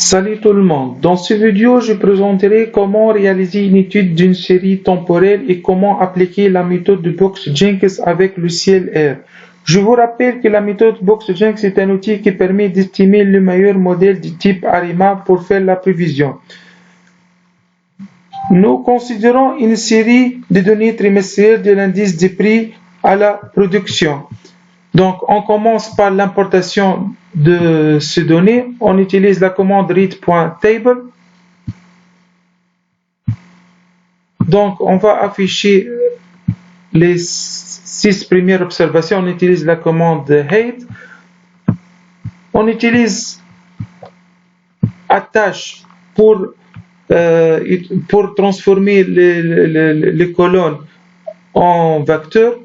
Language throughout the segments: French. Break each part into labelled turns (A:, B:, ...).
A: Salut tout le monde, dans cette vidéo je présenterai comment réaliser une étude d'une série temporelle et comment appliquer la méthode de Box-Jenkins avec le CLR. Je vous rappelle que la méthode Box-Jenkins est un outil qui permet d'estimer le meilleur modèle du type ARIMA pour faire la prévision. Nous considérons une série de données trimestrielles de l'indice des prix à la production. Donc, on commence par l'importation de ces données. On utilise la commande read.table. Donc, on va afficher les 6 premières observations. On utilise la commande head. On utilise attache pour transformer les colonnes en vecteurs.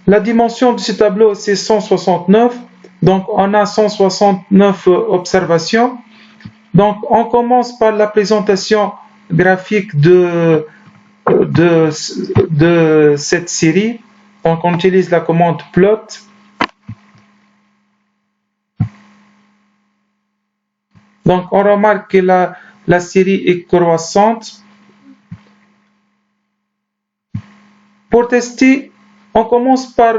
A: La dimension de ce tableau, c'est 169. Donc, on a 169 observations. Donc, on commence par la présentation graphique de cette série. Donc, on utilise la commande plot. Donc, on remarque que la série est croissante. Pour tester, on commence par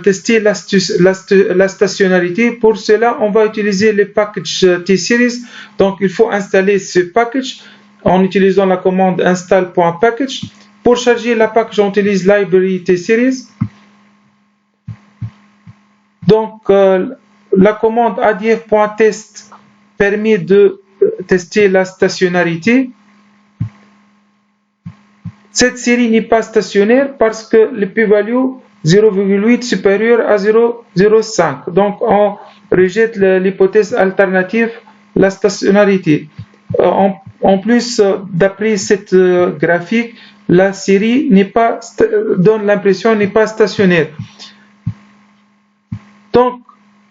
A: tester la stationnarité. Pour cela, on va utiliser le package T-Series. Donc, il faut installer ce package en utilisant la commande install.package. Pour charger la package, on utilise library T-Series. Donc, la commande adf.test permet de tester la stationnarité. Cette série n'est pas stationnaire parce que le p-value 0,8 supérieur à 0,05. Donc, on rejette l'hypothèse alternative, la stationnarité. En plus, d'après cette graphique, la série donne l'impression n'est pas stationnaire. Donc,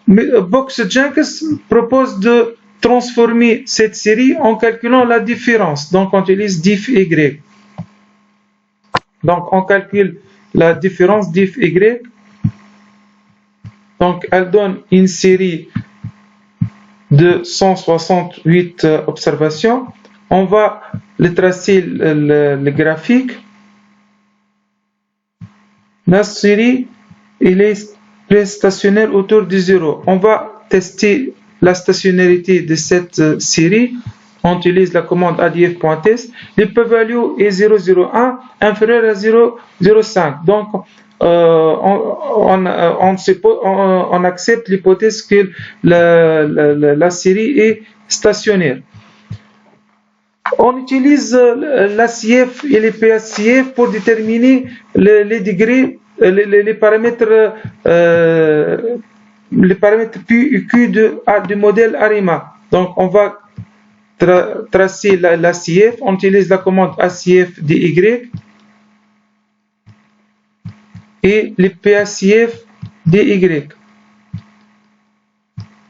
A: Box-Jenkins propose de transformer cette série en calculant la différence. Donc, on utilise diff-y. Donc, on calcule la différence diff-y. Donc, elle donne une série de 168 observations. On va le tracer le graphique. La série, elle est stationnaire autour de 0. On va tester la stationnarité de cette série. On utilise la commande adf.test. Le p-value est 0,01 inférieur à 0,05. Donc, on accepte l'hypothèse que la série est stationnaire. On utilise l'ACF et les PACF pour déterminer les degrés, les paramètres P et Q du modèle ARIMA. Donc, on va tracer l'ACF, on utilise la commande ACF DY et les PACF DY.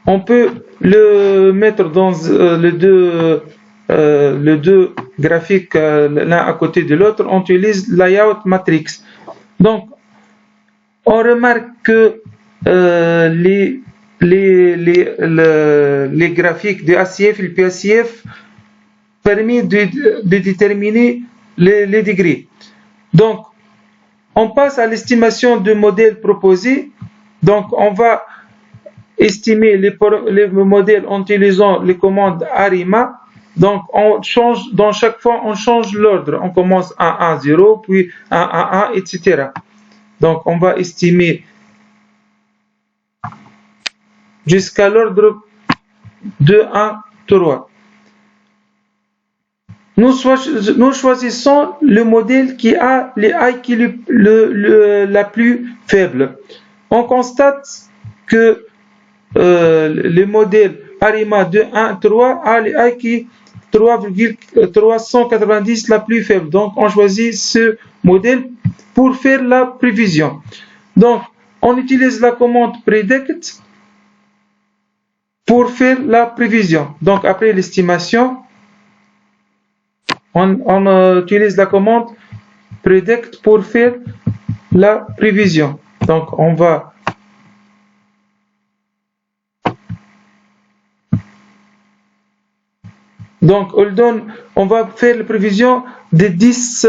A: On peut le mettre dans les deux graphiques l'un à côté de l'autre. On utilise layout matrix. Donc, on remarque que les graphiques de ACF et le PACF permettent de déterminer les degrés. Donc, on passe à l'estimation du modèle proposé. Donc, on va estimer les modèles en utilisant les commandes ARIMA. Donc, dans chaque fois, on change l'ordre. On commence 1, 1, 0, puis 1, 1, 1, etc. Donc, on va estimer jusqu'à l'ordre 2, 1, 3. Nous choisissons le modèle qui a les I qui est la plus faible. On constate que le modèle ARIMA 2, 1, 3 a les I qui est 3,390 la plus faible. Donc, on choisit ce modèle pour faire la prévision. Donc, on utilise la commande predict pour faire la prévision. Donc, après l'estimation, on utilise la commande predict pour faire la prévision. Donc, on va Donc, on va faire la prévision de 10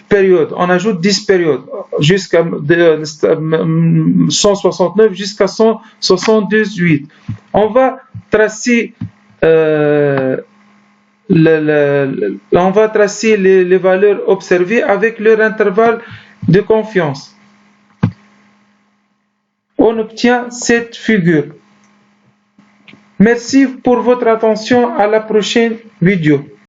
A: périodes. On ajoute 10 périodes jusqu'à 169 jusqu'à 178. On va tracer les valeurs observées avec leur intervalle de confiance. On obtient cette figure. Merci pour votre attention. À la prochaine vidéo.